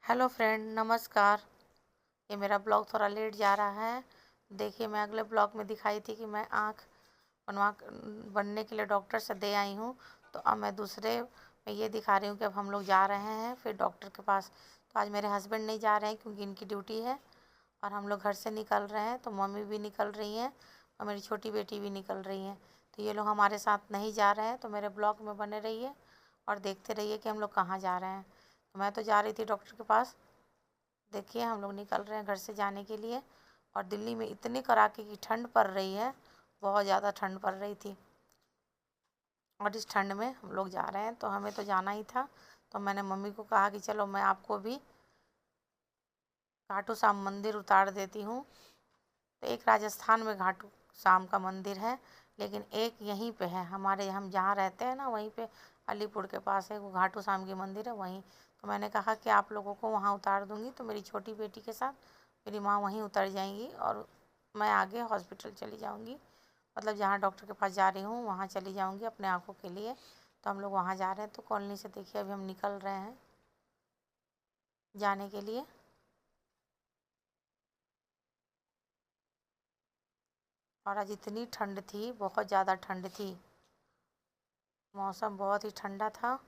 Hello friend, नमस्कार। ये मेरा ब्लॉग थोड़ा लेट जा रहा है। देखिए, मैं अगले ब्लॉग में दिखाई थी कि मैं आँख बनवा बनने के लिए डॉक्टर से दे आई हूँ। तो अब मैं दूसरे में ये दिखा रही हूँ कि अब हम लोग जा रहे हैं फिर डॉक्टर के पास। तो आज मेरे हस्बैंड नहीं जा रहे हैं क्योंकि इनकी ड्यूटी है और हम लोग घर से निकल रहे हैं। तो मम्मी भी निकल रही हैं और मेरी छोटी बेटी भी निकल रही हैं। तो ये लोग हमारे साथ नहीं जा रहे हैं। तो मेरे ब्लॉग में बने रहिए और देखते रहिए कि हम लोग कहाँ जा रहे हैं। तो मैं तो जा रही थी डॉक्टर के पास। देखिए, हम लोग निकल रहे हैं घर से जाने के लिए। और दिल्ली में इतनी कड़ाके की ठंड पड़ रही है, बहुत ज़्यादा ठंड पड़ रही थी। और इस ठंड में हम लोग जा रहे हैं तो हमें तो जाना ही था। तो मैंने मम्मी को कहा कि चलो मैं आपको भी घाटू श्याम मंदिर उतार देती हूँ। तो एक राजस्थान में घाटू श्याम का मंदिर है, लेकिन एक यहीं पे है हमारे, हम जहाँ रहते हैं ना वहीं पे अलीपुर के पास है वो घाटू श्याम की मंदिर है वहीं। तो मैंने कहा कि आप लोगों को वहाँ उतार दूँगी। तो मेरी छोटी बेटी के साथ मेरी माँ वहीं उतर जाएंगी और मैं आगे हॉस्पिटल चली जाऊँगी, मतलब जहाँ डॉक्टर के पास जा रही हूँ वहाँ चली जाऊँगी अपने आँखों के लिए। तो हम लोग वहाँ जा रहे हैं। तो कॉलोनी से देखिए अभी हम निकल रहे हैं जाने के लिए। और आज इतनी ठंड थी, बहुत ज़्यादा ठंड थी, मौसम बहुत ही ठंडा था।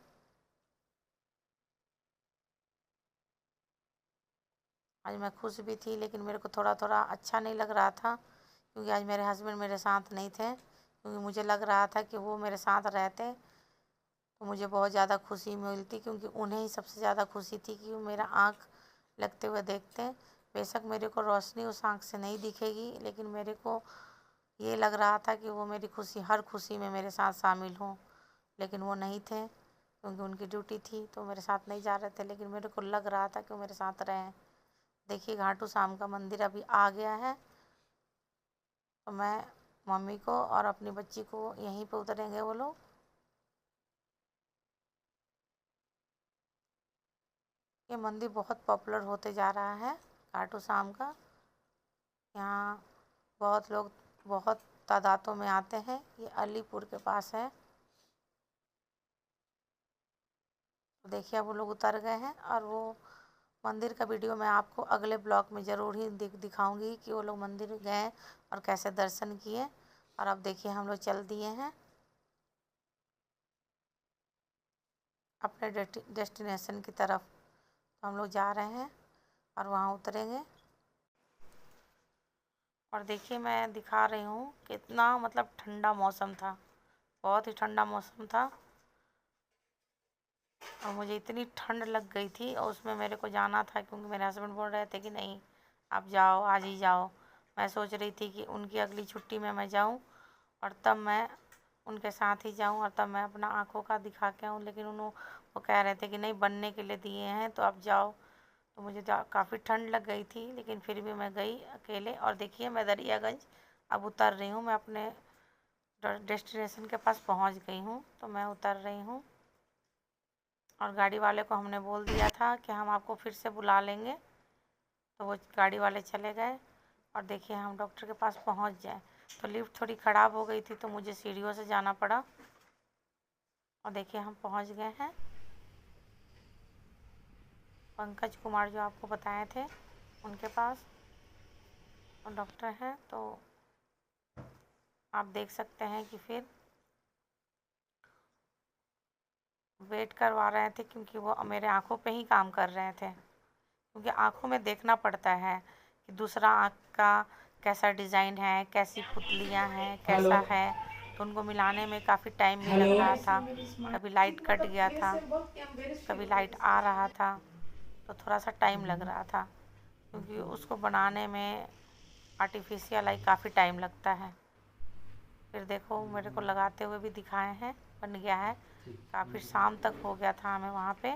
आज मैं खुश भी थी, लेकिन मेरे को थोड़ा थोड़ा अच्छा नहीं लग रहा था क्योंकि आज मेरे हस्बैंड मेरे साथ नहीं थे। क्योंकि मुझे लग रहा था कि वो मेरे साथ रहते तो मुझे बहुत ज़्यादा खुशी मिलती, क्योंकि उन्हें ही सबसे ज़्यादा खुशी थी कि वो मेरा आँख लगते हुए देखते। बेशक मेरे को रोशनी उस आँख से नहीं दिखेगी, लेकिन मेरे को ये लग रहा था कि वो मेरी खुशी, हर खुशी में मेरे साथ शामिल हों। लेकिन वो नहीं थे क्योंकि उनकी ड्यूटी थी, तो मेरे साथ नहीं जा रहे थे, लेकिन मेरे को लग रहा था कि वो मेरे साथ रहें। देखिए, घाटू श्याम का मंदिर अभी आ गया है। तो मैं मम्मी को और अपनी बच्ची को यहीं पे उतरेंगे वो लोग। ये मंदिर बहुत पॉपुलर होते जा रहा है घाटू श्याम का। यहाँ बहुत लोग बहुत तादादों में आते हैं। ये अलीपुर के पास है। तो देखिए, अब वो लोग उतर गए हैं और वो मंदिर का वीडियो मैं आपको अगले ब्लॉग में ज़रूर ही दिखाऊंगी कि वो लोग मंदिर गए और कैसे दर्शन किए। और अब देखिए, हम लोग चल दिए हैं अपने डेस्टिनेशन की तरफ। तो हम लोग जा रहे हैं और वहाँ उतरेंगे। और देखिए, मैं दिखा रही हूँ कितना मतलब ठंडा मौसम था, बहुत ही ठंडा मौसम था। और मुझे इतनी ठंड लग गई थी और उसमें मेरे को जाना था क्योंकि मेरे हस्बैंड बोल रहे थे कि नहीं आप जाओ, आज ही जाओ। मैं सोच रही थी कि उनकी अगली छुट्टी में मैं जाऊं और तब मैं उनके साथ ही जाऊं और तब मैं अपना आँखों का दिखा के आऊँ। लेकिन वो कह रहे थे कि नहीं, बनने के लिए दिए हैं तो आप जाओ। तो मुझे काफ़ी ठंड लग गई थी, लेकिन फिर भी मैं गई अकेले। और देखिए, मैं दरियागंज अब उतर रही हूँ। मैं अपने डेस्टिनेशन के पास पहुँच गई हूँ। तो मैं उतर रही हूँ और गाड़ी वाले को हमने बोल दिया था कि हम आपको फिर से बुला लेंगे। तो वो गाड़ी वाले चले गए। और देखिए, हम डॉक्टर के पास पहुंच जाए। तो लिफ्ट थोड़ी ख़राब हो गई थी तो मुझे सीढ़ियों से जाना पड़ा। और देखिए, हम पहुंच गए हैं। पंकज कुमार जो आपको बताए थे उनके पास और डॉक्टर हैं। तो आप देख सकते हैं कि फिर वेट करवा रहे थे क्योंकि वो मेरे आँखों पे ही काम कर रहे थे। क्योंकि आँखों में देखना पड़ता है कि दूसरा आँख का कैसा डिज़ाइन है, कैसी पुतलियाँ हैं, हेलो। कैसा है। तो उनको मिलाने में काफ़ी टाइम भी लग हेलो। रहा था। कभी लाइट कट गया था, कभी लाइट आ रहा था, तो थोड़ा सा टाइम लग रहा था क्योंकि उसको बनाने में आर्टिफिशियल आई काफ़ी टाइम लगता है। फिर देखो, मेरे को लगाते हुए भी दिखाए हैं, बन गया है। काफ़ी शाम तक हो गया था हमें वहाँ पे।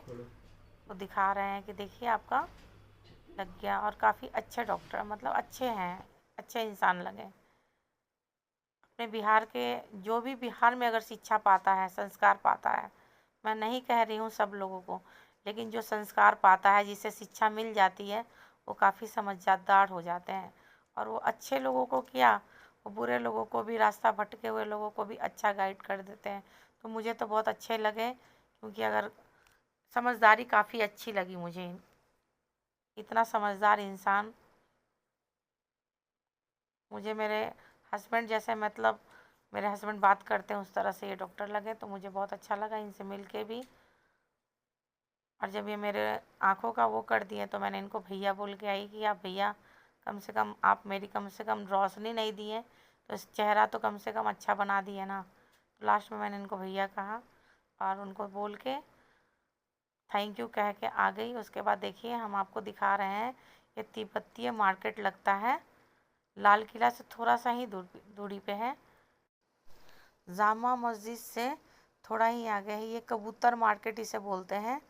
तो दिखा रहे हैं कि देखिए आपका लग गया। और काफ़ी अच्छे डॉक्टर, मतलब अच्छे हैं, अच्छे इंसान लगे। अपने बिहार के, जो भी बिहार में अगर शिक्षा पाता है, संस्कार पाता है, मैं नहीं कह रही हूँ सब लोगों को, लेकिन जो संस्कार पाता है, जिसे शिक्षा मिल जाती है, वो काफ़ी समझदार हो जाते हैं। और वो अच्छे लोगों को क्या, वो बुरे लोगों को भी, रास्ता भटके हुए लोगों को भी अच्छा गाइड कर देते हैं। तो मुझे तो बहुत अच्छे लगे क्योंकि अगर समझदारी काफ़ी अच्छी लगी मुझे इतना समझदार इंसान मुझे मेरे हस्बैंड जैसे, मतलब मेरे हस्बैंड बात करते हैं उस तरह से ये डॉक्टर लगे, तो मुझे बहुत अच्छा लगा इनसे मिल के भी। और जब ये मेरे आँखों का वो कर दिए तो मैंने इनको भैया बोल के आई कि आप भैया कम से कम आप मेरी कम से कम रोशनी नहीं दिए तो इस चेहरा तो कम से कम अच्छा बना दिए ना। तो लास्ट में मैंने इनको भैया कहा और उनको बोल के थैंक यू कह के आ गई। उसके बाद देखिए हम आपको दिखा रहे हैं, ये तिब्बतीय मार्केट लगता है, लाल किला से थोड़ा सा ही दूरी पे है, जामा मस्जिद से थोड़ा ही आगे है। ये कबूतर मार्केट इसे बोलते हैं,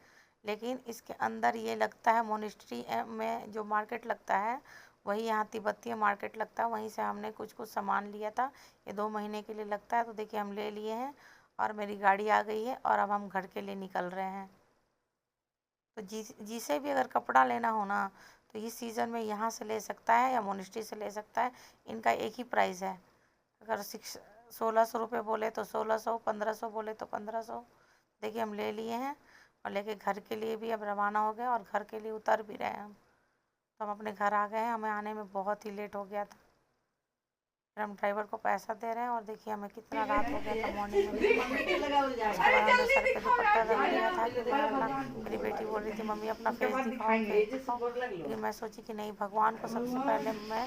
लेकिन इसके अंदर ये लगता है मोनेस्ट्री में जो मार्केट लगता है वही यहाँ तिब्बतीय मार्केट लगता है। वहीं से हमने कुछ कुछ सामान लिया था, ये 2 महीने के लिए लगता है। तो देखिए हम ले लिए हैं और मेरी गाड़ी आ गई है और अब हम घर के लिए निकल रहे हैं। तो जिसे भी अगर कपड़ा लेना हो ना तो इस सीज़न में यहाँ से ले सकता है या मोनेस्ट्री से ले सकता है। इनका एक ही प्राइस है, अगर 1600 रुपये बोले तो 1600, 1500 बोले तो 1500। देखिए हम ले लिए हैं और लेके घर के लिए भी अब रवाना हो गए और घर के लिए उतर भी रहे हैं हम। तो हम अपने घर आ गए हैं, हमें आने में बहुत ही लेट हो गया था। फिर हम ड्राइवर को पैसा दे रहे हैं और देखिए हमें कितना रात हो गया था मॉर्निंग में। उसके बाद हमने सर पे दुपट्टा रख लिया था क्योंकि मेरी बेटी बोल रही थी मम्मी अपना फेस दिखाओ फेस दिखाओ, लेकिन मैं सोची कि नहीं, भगवान को सबसे पहले मैं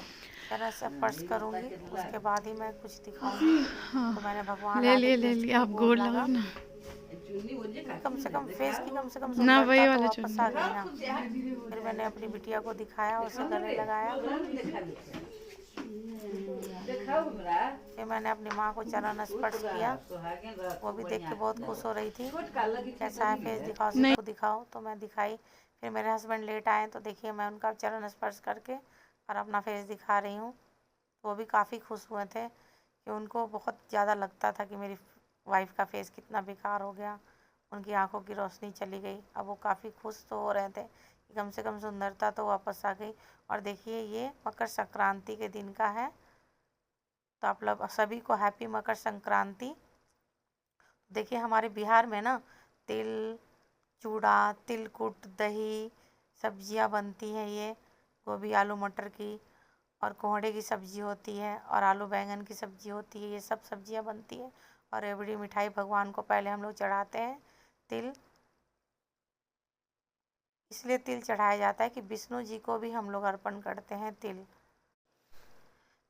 चरण से स्पर्श करूँगी, उसके बाद ही मैं कुछ दिखाऊंगी। तो मैंने भगवान ले राधे लिए कृष्ण को आप गोर गोल लगा, लगाओ ना। कम से कम फेस की कम से कम ना सुंदरता वही तो वाला वापस आ चुन्नी। गई ना। फिर मैंने अपनी बिटिया को दिखाया, उसे गले लगाया। फिर मैंने अपनी माँ को चरण स्पर्श किया, वो भी देख के बहुत खुश हो रही थी। कैसा है फेस दिखाओ, नहीं सबको दिखाओ, तो मैं दिखाई। फिर मेरे हस्बैंड लेट आए तो देखिए मैं उनका चरण स्पर्श करके और अपना फेस दिखा रही हूँ। वो भी काफ़ी खुश हुए थे कि उनको बहुत ज़्यादा लगता था कि मेरी वाइफ का फेस कितना बेकार हो गया, उनकी आंखों की रोशनी चली गई। अब वो काफ़ी खुश तो हो रहे थे कि कम से कम सुंदरता तो वापस आ गई। और देखिए ये मकर संक्रांति के दिन का है, तो आप लोग सभी को हैप्पी मकर संक्रांति। देखिए हमारे बिहार में ना तिल, चूड़ा, तिलकुट, दही सब्जियां बनती हैं, ये गोभी आलू मटर की, और कोहड़े की सब्जी होती है और आलू बैंगन की सब्जी होती है, ये सब सब्जियां बनती है। और रेवड़ी मिठाई भगवान को पहले हम लोग चढ़ाते हैं तिल, इसलिए तिल चढ़ाया जाता है कि विष्णु जी को भी हम लोग अर्पण करते हैं तिल।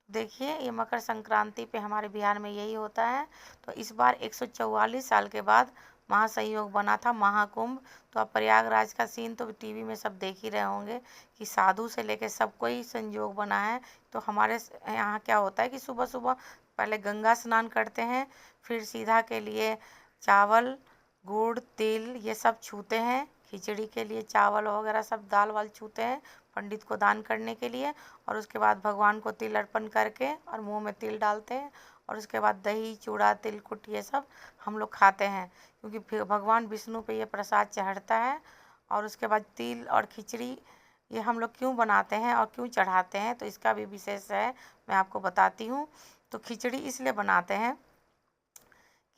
देखिए ये मकर संक्रांति पे हमारे बिहार में यही होता है। तो इस बार 144 साल के बाद महासंयोग बना था, महाकुंभ। तो अब प्रयागराज का सीन तो टीवी में सब देख ही रहे होंगे कि साधु से लेके सब कोई संयोग बना है। तो हमारे यहाँ क्या होता है कि सुबह सुबह पहले गंगा स्नान करते हैं, फिर सीधा के लिए चावल, गुड़, तिल ये सब छूते हैं, खिचड़ी के लिए चावल वगैरह सब दाल वाल छूते हैं पंडित को दान करने के लिए। और उसके बाद भगवान को तिल अर्पण करके और मुंह में तिल डालते हैं। और उसके बाद दही, चूड़ा, तिलकुट ये सब हम लोग खाते हैं, क्योंकि फिर भगवान विष्णु पे ये प्रसाद चढ़ता है। और उसके बाद तिल और खिचड़ी ये हम लोग क्यों बनाते हैं और क्यों चढ़ाते हैं, तो इसका भी विशेष है, मैं आपको बताती हूँ। तो खिचड़ी इसलिए बनाते हैं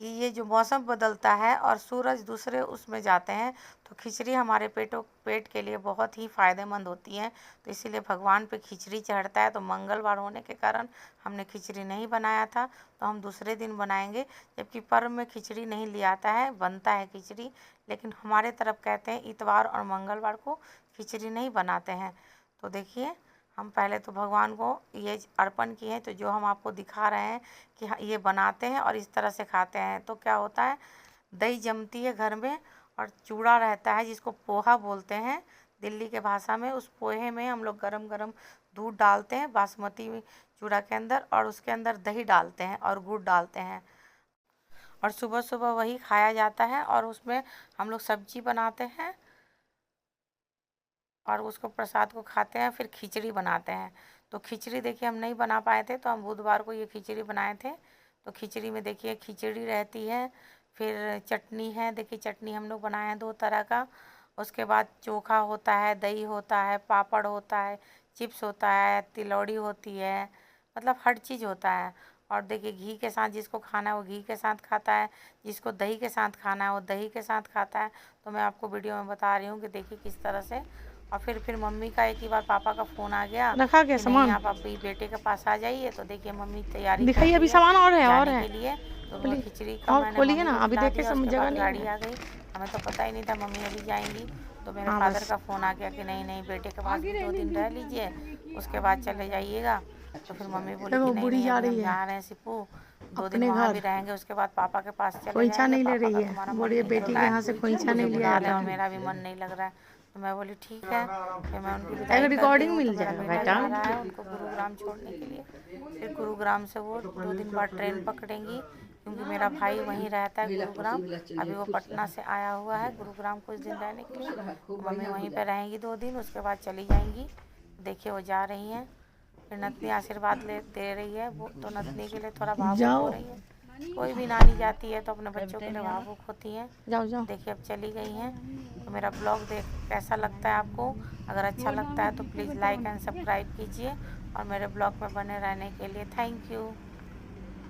कि ये जो मौसम बदलता है और सूरज दूसरे उसमें जाते हैं, तो खिचड़ी हमारे पेट के लिए बहुत ही फ़ायदेमंद होती है। तो इसीलिए भगवान पे खिचड़ी चढ़ता है। तो मंगलवार होने के कारण हमने खिचड़ी नहीं बनाया था, तो हम दूसरे दिन बनाएंगे। जबकि पर्व में खिचड़ी नहीं लिया आता है, बनता है खिचड़ी, लेकिन हमारे तरफ कहते हैं इतवार और मंगलवार को खिचड़ी नहीं बनाते हैं। तो देखिए हम पहले तो भगवान को ये अर्पण किए हैं, तो जो हम आपको दिखा रहे हैं कि ये बनाते हैं और इस तरह से खाते हैं। तो क्या होता है, दही जमती है घर में और चूड़ा रहता है जिसको पोहा बोलते हैं दिल्ली के भाषा में। उस पोहे में हम लोग गरम गरम दूध डालते हैं बासमती चूड़ा के अंदर, और उसके अंदर दही डालते हैं और गुड़ डालते हैं, और सुबह सुबह वही खाया जाता है। और उसमें हम लोग सब्जी बनाते हैं और उसको प्रसाद को खाते हैं, फिर खिचड़ी बनाते हैं। तो खिचड़ी देखिए हम नहीं बना पाए थे, तो हम बुधवार को ये खिचड़ी बनाए थे। तो खिचड़ी में देखिए खिचड़ी रहती है, फिर चटनी है, देखिए चटनी हम लोग बनाए हैं 2 तरह का। उसके बाद चोखा होता है, दही होता है, पापड़ होता है, चिप्स होता है, तिलौड़ी होती है, मतलब हर चीज़ होता है। और देखिए घी के साथ जिसको खाना है वो घी के साथ खाता है, जिसको दही के साथ खाना है वो दही के साथ खाता है। तो मैं आपको वीडियो में बता रही हूँ कि देखिए किस तरह से और फिर मम्मी का एक ही बार पापा का फ़ोन आ गया रखा क्या कि सामान? नहीं आप अभी बेटे के पास आ जाइए। तो देखिए मम्मी तैयारी कर दिखाइए, रही अभी है सामान और है जाने के लिए। तो खोलिए खिचड़ी का और मैंने खोलिए मम्मी ना, को अभी खिला देखे दिया। सब उसके जगह बाद नहीं गाड़ी है। आ गई, हमें तो पता ही नहीं था मम्मी अभी जाएंगी। तो मेरे हाँ फादर बस का फ़ोन आ गया कि नहीं नहीं बेटे के पास भी 2 दिन रह लीजिए, उसके बाद चले जाइएगा। तो फिर मम्मी बोली कि देखो नहीं बूढ़ी नहीं जा अभी हम रही है जा रहे हैं सिप्पू, 2 दिन अपने वहाँ भी घर। रहेंगे, उसके बाद पापा के पास चले खोइंछा जाएंगे। नहीं ले पापा रही का है, तुम्हारा मन बोलिए नहीं लग बेटी रहा के है, यहाँ से खोइंछा मुझे नहीं लिया बुला लें जाता और है। मेरा भी मन नहीं लग रहा है। तो मैं बोली ठीक है। फिर मैं उनकी एक विदाई कर दी रिकॉर्डिंग हूँ। तो मिल मेरा जाएगा बेटा बेटा। जा रहा है उनको गुरुग्राम छोड़ने के लिए। फिर गुरुग्राम से वो 2 दिन बाद ट्रेन पकड़ेंगी, क्योंकि मेरा भाई वहीं रहता है गुरुग्राम। अभी वो पटना से आया हुआ है गुरुग्राम कुछ दिन रहने के लिए। मम्मी वहीं पे रहेंगी 2 दिन, उसके बाद चली जाएंगी। देखिए वो जा रही हैं। फिर नतनी आशीर्वाद ले दे रही है, वो तो नतनी के लिए थोड़ा भावुक हो जाओ रही है। कोई भी नानी जाती है तो अपने बच्चों के लिए भावुक होती हैं। जाओ जाओ। देखिए अब चली गई हैं। तो मेरा ब्लॉग देख कैसा लगता है आपको? अगर अच्छा लगता है तो प्लीज़ लाइक एंड सब्सक्राइब कीजिए और मेरे ब्लॉग में बने रहने के लिए थैंक यू।